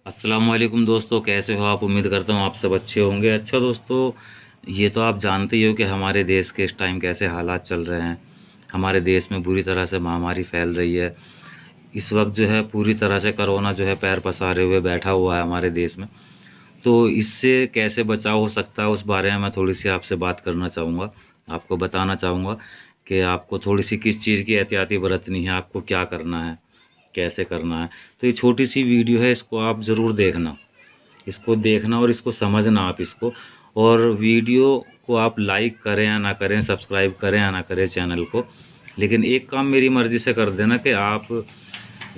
अस्सलाम वालेकुम दोस्तों, कैसे हो आप। उम्मीद करता हूँ आप सब अच्छे होंगे। अच्छा दोस्तों, ये तो आप जानते ही हो कि हमारे देश के इस टाइम कैसे हालात चल रहे हैं। हमारे देश में बुरी तरह से महामारी फैल रही है। इस वक्त जो है पूरी तरह से कोरोना जो है पैर पसारे हुए बैठा हुआ है हमारे देश में। तो इससे कैसे बचाव हो सकता है उस बारे में मैं थोड़ी सी आपसे बात करना चाहूँगा। आपको बताना चाहूँगा कि आपको थोड़ी सी किस चीज़ की एहतियाती बरतनी है, आपको क्या करना है, कैसे करना है। तो ये छोटी सी वीडियो है, इसको आप ज़रूर देखना, इसको देखना और इसको समझना आप इसको। और वीडियो को आप लाइक करें या ना करें, सब्सक्राइब करें या ना करें चैनल को, लेकिन एक काम मेरी मर्ज़ी से कर देना कि आप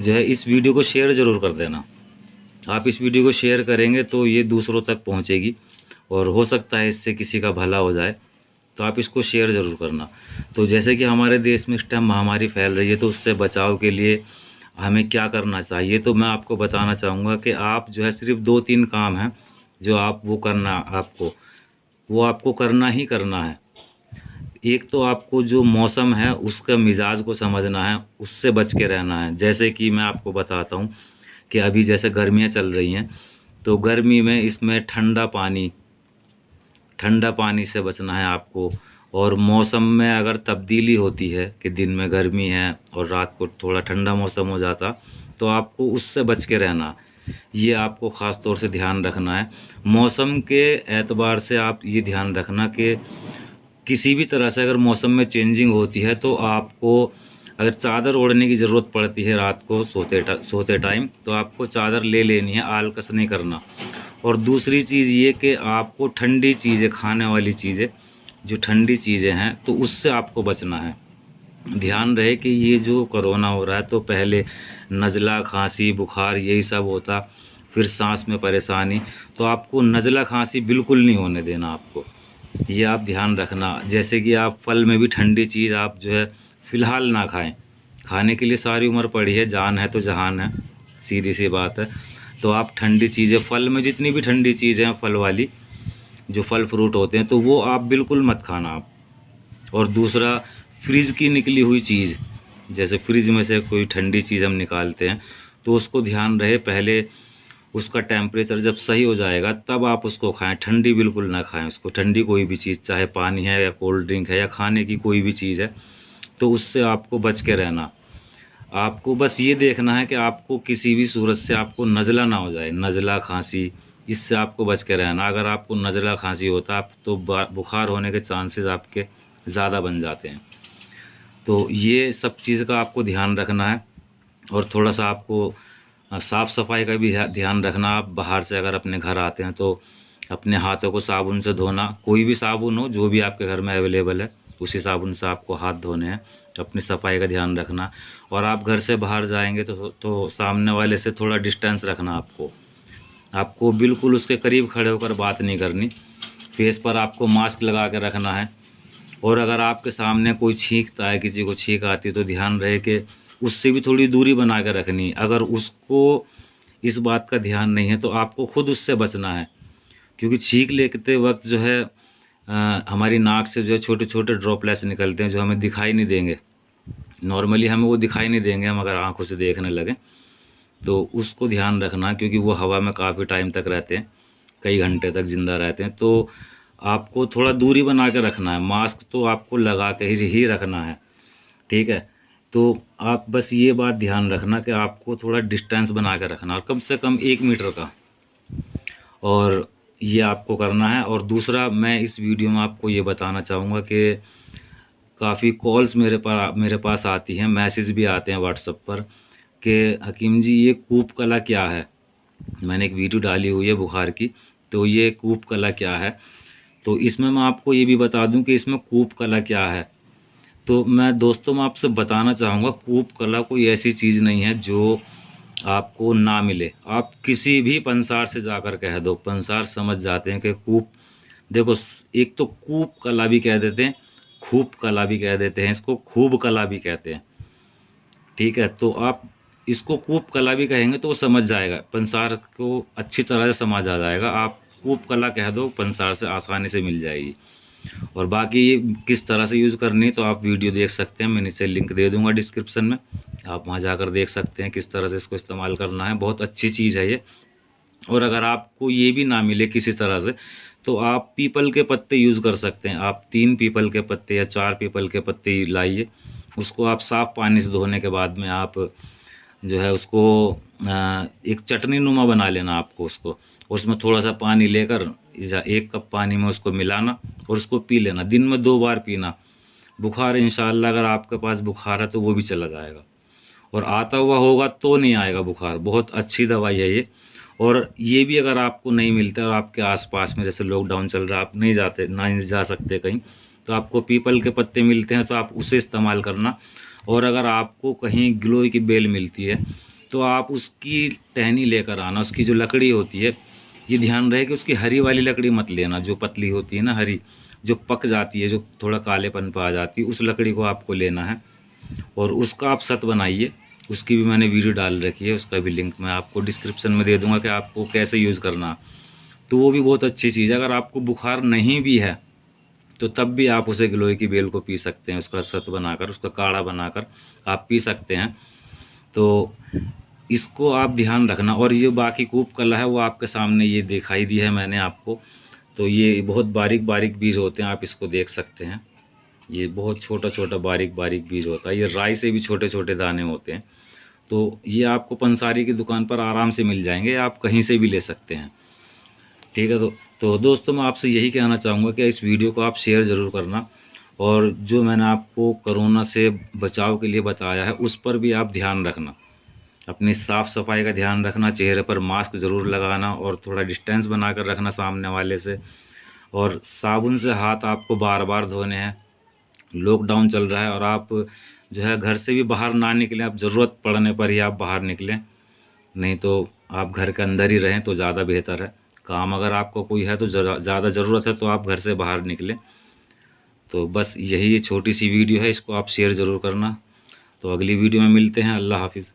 जो है इस वीडियो को शेयर ज़रूर कर देना। आप इस वीडियो को शेयर करेंगे तो ये दूसरों तक पहुंचेगी और हो सकता है इससे किसी का भला हो जाए। तो आप इसको शेयर ज़रूर करना। तो जैसे कि हमारे देश में इस टाइम महामारी फैल रही है, तो उससे बचाव के लिए हमें क्या करना चाहिए, तो मैं आपको बताना चाहूँगा कि आप जो है सिर्फ 2-3 काम हैं जो आप वो करना वो आपको करना ही करना है। एक तो आपको जो मौसम है उसका मिजाज को समझना है, उससे बच के रहना है। जैसे कि मैं आपको बताता हूँ कि अभी जैसे गर्मियाँ चल रही हैं, तो गर्मी में इसमें ठंडा पानी से बचना है आपको। और मौसम में अगर तब्दीली होती है कि दिन में गर्मी है और रात को थोड़ा ठंडा मौसम हो जाता, तो आपको उससे बच के रहना, ये आपको ख़ास तौर से ध्यान रखना है। मौसम के एतबार से आप ये ध्यान रखना कि किसी भी तरह से अगर मौसम में चेंजिंग होती है तो आपको अगर चादर ओढ़ने की ज़रूरत पड़ती है रात को सोते टाइम, तो आपको चादर ले लेनी है, आलकस नहीं करना। और दूसरी चीज़ ये कि आपको ठंडी चीज़ें, खाने वाली चीज़ें, जो ठंडी चीज़ें हैं तो उससे आपको बचना है। ध्यान रहे कि ये जो कोरोना हो रहा है तो पहले नज़ला, खांसी, बुखार यही सब होता, फिर सांस में परेशानी। तो आपको नज़ला, खांसी बिल्कुल नहीं होने देना आपको, ये आप ध्यान रखना। जैसे कि आप फल में भी ठंडी चीज़ आप जो है फ़िलहाल ना खाएं। खाने के लिए सारी उम्र पड़ी है, जान है तो जहान है, सीधी सी बात है। तो आप ठंडी चीज़ें, फल में जितनी भी ठंडी चीज़ें हैं, फल वाली जो फल फ्रूट होते हैं, तो वो आप बिल्कुल मत खाना आप। और दूसरा, फ्रिज की निकली हुई चीज़, जैसे फ्रिज में से कोई ठंडी चीज़ हम निकालते हैं तो उसको ध्यान रहे पहले उसका टेम्परेचर जब सही हो जाएगा तब आप उसको खाएं। ठंडी बिल्कुल ना खाएं उसको, ठंडी कोई भी चीज़, चाहे पानी है या कोल्ड ड्रिंक है या खाने की कोई भी चीज़ है, तो उससे आपको बच के रहना। आपको बस ये देखना है कि आपको किसी भी सूरत से आपको नज़ला ना हो जाए, नज़ला, खांसी, इससे आपको बच के रहना। अगर आपको नज़ला, खांसी होता तो बुखार होने के चांसेस आपके ज़्यादा बन जाते हैं। तो ये सब चीज़ का आपको ध्यान रखना है। और थोड़ा सा आपको साफ़ सफाई का भी ध्यान रखना। आप बाहर से अगर अपने घर आते हैं तो अपने हाथों को साबुन से धोना, कोई भी साबुन हो जो भी आपके घर में अवेलेबल है, उसी साबुन से आपको हाथ धोने हैं। अपनी सफाई का ध्यान रखना। और आप घर से बाहर जाएंगे तो सामने वाले से थोड़ा डिस्टेंस रखना। आपको बिल्कुल उसके करीब खड़े होकर बात नहीं करनी। फेस पर आपको मास्क लगा के रखना है। और अगर आपके सामने कोई छींकता है, किसी को छींक आती है, तो ध्यान रहे कि उससे भी थोड़ी दूरी बना के रखनी। अगर उसको इस बात का ध्यान नहीं है तो आपको खुद उससे बचना है, क्योंकि छींक लेते वक्त जो है हमारी नाक से जो है छोटे छोटे ड्रॉपलेट्स निकलते हैं जो हमें दिखाई नहीं देंगे। नॉर्मली हमें वो दिखाई नहीं देंगे, हम अगर आंखों से देखने लगें तो उसको ध्यान रखना, क्योंकि वो हवा में काफ़ी टाइम तक रहते हैं, कई घंटे तक ज़िंदा रहते हैं। तो आपको थोड़ा दूरी बना के रखना है। मास्क तो आपको लगा के ही रखना है, ठीक है। तो आप बस ये बात ध्यान रखना कि आपको थोड़ा डिस्टेंस बना के रखना, और कम से कम 1 मीटर का, और ये आपको करना है। और दूसरा, मैं इस वीडियो में आपको ये बताना चाहूँगा कि काफ़ी कॉल्स मेरे पास आती हैं, मैसेज भी आते हैं व्हाट्सएप पर कि हकीम जी ये कूप कला क्या है। मैंने एक वीडियो डाली हुई है बुखार की, तो ये कूप कला क्या है। तो इसमें मैं आपको ये भी बता दूं कि इसमें कूप कला क्या है। तो मैं दोस्तों मैं आपसे बताना चाहूँगा, कूप कला कोई ऐसी चीज़ नहीं है जो आपको ना मिले। आप किसी भी पंसार से जाकर कह दो, पंसार समझ जाते हैं कि कूप, देखो, एक तो कूप कला भी कह देते हैं, खूब कला भी कह देते हैं, इसको खूब कला भी कहते हैं, ठीक है। तो आप इसको कूप कला भी कहेंगे तो वो समझ जाएगा, पंसार को अच्छी तरह से समझ आ जाएगा। आप कूप कला कह दो, पंसार से आसानी से मिल जाएगी। और बाकी ये किस तरह से यूज़ करनी है तो आप वीडियो देख सकते हैं, मैं नीचे लिंक दे दूंगा डिस्क्रिप्शन में, आप वहाँ जाकर देख सकते हैं किस तरह से इसको इस्तेमाल करना है। बहुत अच्छी चीज़ है ये, और अगर आपको ये भी ना मिले किसी तरह से, तो आप पीपल के पत्ते यूज़ कर सकते हैं। आप 3 पीपल के पत्ते या 4 पीपल के पत्ते लाइए, उसको आप साफ़ पानी से धोने के बाद में आप जो है उसको एक चटनी नुमा बना लेना आपको उसको, उसमें थोड़ा सा पानी लेकर 1 कप पानी में उसको मिलाना और उसको पी लेना। दिन में 2 बार पीना। बुखार इंशाल्लाह अगर आपके पास बुखार है तो वो भी चला जाएगा, और आता हुआ होगा तो नहीं आएगा बुखार। बहुत अच्छी दवाई है ये। और ये भी अगर आपको नहीं मिलता और आपके आसपास में जैसे लॉकडाउन चल रहा है, आप नहीं जा सकते कहीं, तो आपको पीपल के पत्ते मिलते हैं तो आप उसे इस्तेमाल करना। और अगर आपको कहीं गिलोय की बेल मिलती है तो आप उसकी टहनी लेकर आना। उसकी जो लकड़ी होती है, ये ध्यान रहे कि उसकी हरी वाली लकड़ी मत लेना, जो पतली होती है ना हरी, जो पक जाती है, जो थोड़ा कालेपन पर आ जाती है, उस लकड़ी को आपको लेना है और उसका आप सत बनाइए। उसकी भी मैंने वीडियो डाल रखी है, उसका भी लिंक मैं आपको डिस्क्रिप्शन में दे दूंगा कि आपको कैसे यूज़ करना। तो वो भी बहुत अच्छी चीज़ है। अगर आपको बुखार नहीं भी है तो तब भी आप उसे गिलोय की बेल को पी सकते हैं, उसका सत बनाकर, उसका काढ़ा बनाकर आप पी सकते हैं। तो इसको आप ध्यान रखना। और ये बाकी कूप कला है वो आपके सामने ये दिखाई दी है मैंने आपको। तो ये बहुत बारीक बारीक बीज होते हैं, आप इसको देख सकते हैं। ये बहुत छोटा छोटा बारीक बारीक बीज होता है। ये राई से भी छोटे छोटे दाने होते हैं। तो ये आपको पंसारी की दुकान पर आराम से मिल जाएंगे, आप कहीं से भी ले सकते हैं। ठीक है। तो दोस्तों मैं आपसे यही कहना चाहूँगा कि इस वीडियो को आप शेयर ज़रूर करना, और जो मैंने आपको कोरोना से बचाव के लिए बताया है उस पर भी आप ध्यान रखना। अपनी साफ़ सफाई का ध्यान रखना, चेहरे पर मास्क ज़रूर लगाना और थोड़ा डिस्टेंस बनाकर रखना सामने वाले से। और साबुन से हाथ आपको बार बार धोने हैं। लॉकडाउन चल रहा है और आप जो है घर से भी बाहर ना निकलें। आप ज़रूरत पड़ने पर ही आप बाहर निकलें, नहीं तो आप घर के अंदर ही रहें तो ज़्यादा बेहतर है। काम अगर आपको कोई है तो ज़्यादा ज़रूरत है तो आप घर से बाहर निकलें। तो बस यही छोटी सी वीडियो है, इसको आप शेयर ज़रूर करना। तो अगली वीडियो में मिलते हैं। अल्लाह हाफिज़।